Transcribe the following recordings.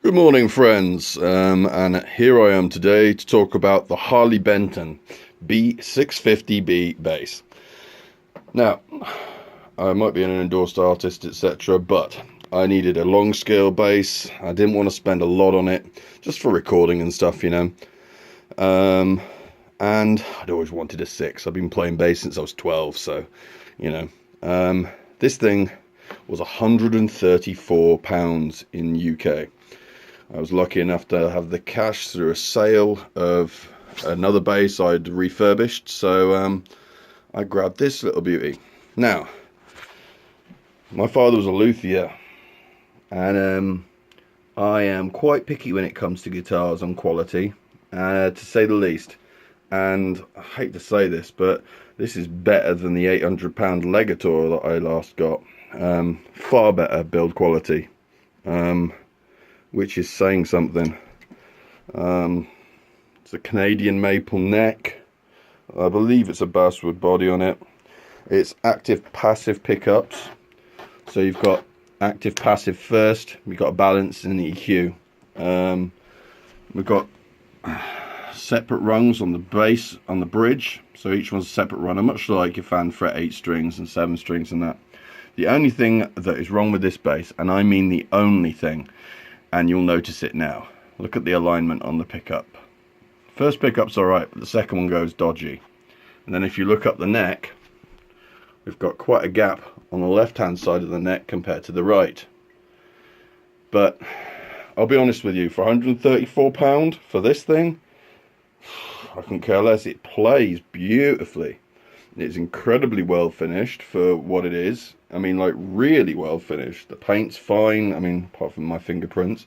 Good morning, friends, and here I am today to talk about the Harley Benton B-650B bass. Now, I might be an endorsed artist, etc., but I needed a long scale bass. I didn't want to spend a lot on it, just for recording and stuff, you know. And I'd always wanted a 6. I've been playing bass since I was 12, so, you know. This thing was £134 in UK. I was lucky enough to have the cash through a sale of another bass I'd refurbished, so I grabbed this little beauty. Now, my father was a luthier, and I am quite picky when it comes to guitars on quality, to say the least. And I hate to say this, but this is better than the £800 Legator that I last got. Far better build quality. Which is saying something. It's a Canadian maple neck. I believe it's a basswood body on it. It's active passive pickups. So you've got active passive first. We've got a balance and EQ. We've got separate rungs on the bass, on the bridge. So each one's a separate runner, much like your fan fret 8 strings and 7 strings and that. The only thing that is wrong with this bass, and I mean the only thing, and you'll notice it now. Look at the alignment on the pickup. First pickup's alright, but the second one goes dodgy. And then if you look up the neck, we've got quite a gap on the left hand side of the neck compared to the right. But I'll be honest with you, for £134 for this thing, I couldn't care less. It plays beautifully. It's incredibly well finished for what it is. I mean, like, really well finished. The paint's fine, I mean, apart from my fingerprints.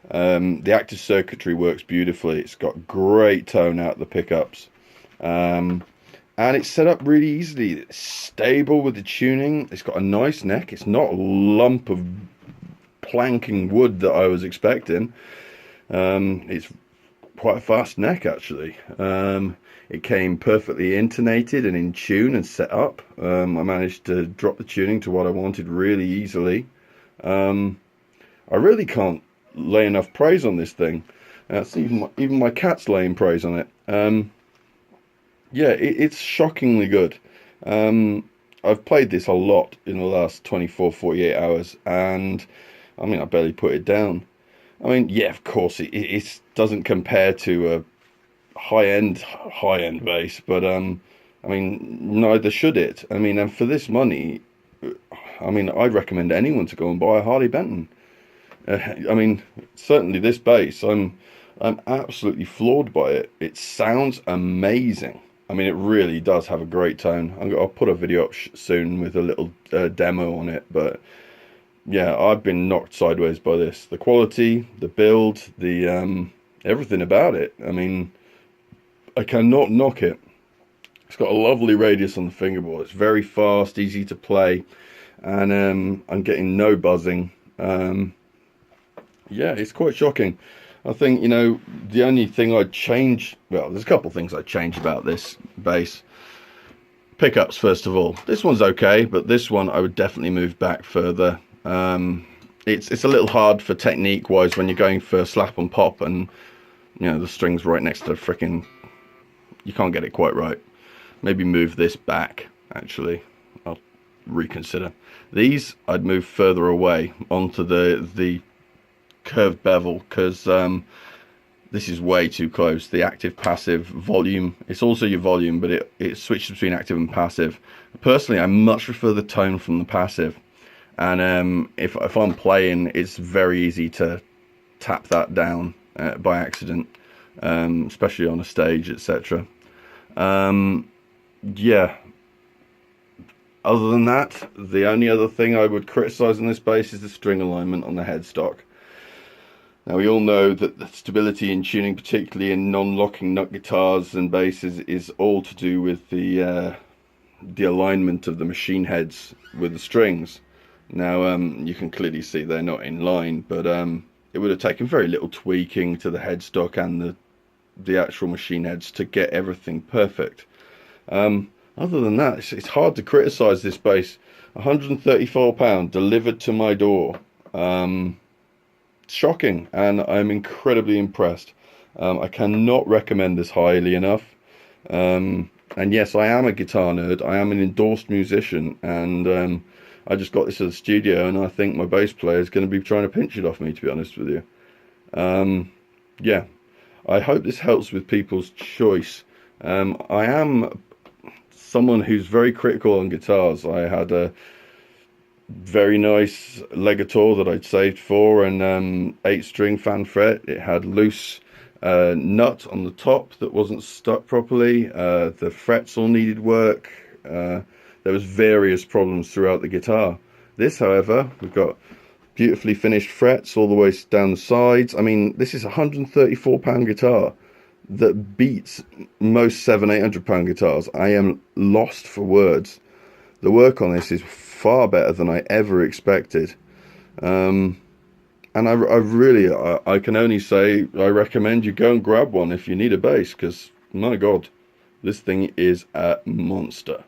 The active circuitry works beautifully. It's got great tone out of the pickups. And it's set up really easily. It's stable with the tuning. It's got a nice neck. It's not a lump of planking wood that I was expecting. It's quite a fast neck, actually. It came perfectly intonated and in tune and set up. I managed to drop the tuning to what I wanted really easily. I really can't lay enough praise on this thing. That's even my cat's laying praise on it. Yeah, it's shockingly good. I've played this a lot in the last 24-48 hours, and I mean, I barely put it down. I mean, yeah, of course, it doesn't compare to a high-end bass, but I mean, neither should it. I mean, and for this money, I mean, I'd recommend anyone to go and buy a Harley Benton. I mean, certainly this bass, I'm absolutely floored by it. It sounds amazing. I mean, it really does have a great tone. I'll put a video up soon with a little demo on it, but yeah, I've been knocked sideways by this. The quality, the build, the everything about it. I mean, I cannot knock it. It's got a lovely radius on the fingerboard. It's very fast, easy to play, and I'm getting no buzzing. Yeah, it's quite shocking. I think, you know, the only thing I'd change, well, there's a couple of things I'd change about this bass. Pickups, first of all. This one's okay, but this one I would definitely move back further. It's a little hard for technique wise when you're going for slap and pop, and you know the string's right next to the frickin', you can't get it quite right. Maybe move this back. Actually, I'll reconsider. These I'd move further away onto the curved bevel, because this is way too close. The active passive volume, it's also your volume, but it switches between active and passive. Personally, I much prefer the tone from the passive. And if I'm playing, it's very easy to tap that down by accident, especially on a stage, etc. Yeah. Other than that, the only other thing I would criticize on this bass is the string alignment on the headstock. Now, we all know that the stability in tuning, particularly in non-locking nut guitars and basses, is all to do with the alignment of the machine heads with the strings. Now, you can clearly see they're not in line, but it would have taken very little tweaking to the headstock and the actual machine heads to get everything perfect. Other than that, it's hard to criticise this bass. £134 delivered to my door. shocking, and I'm incredibly impressed. I cannot recommend this highly enough. And yes, I am a guitar nerd. I am an endorsed musician, and I just got this at the studio, and I think my bass player is going to be trying to pinch it off me, to be honest with you. Yeah, I hope this helps with people's choice. I am someone who's very critical on guitars. I had a very nice Legator that I'd saved for, and 8-string fan fret. It had loose nut on the top that wasn't stuck properly. The frets all needed work. There was various problems throughout the guitar. This, however, we've got beautifully finished frets all the way down the sides. I mean, this is a £134 guitar that beats most £700-800 guitars. I am lost for words. The work on this is far better than I ever expected. And I can only say I recommend you go and grab one if you need a bass, because my God, this thing is a monster.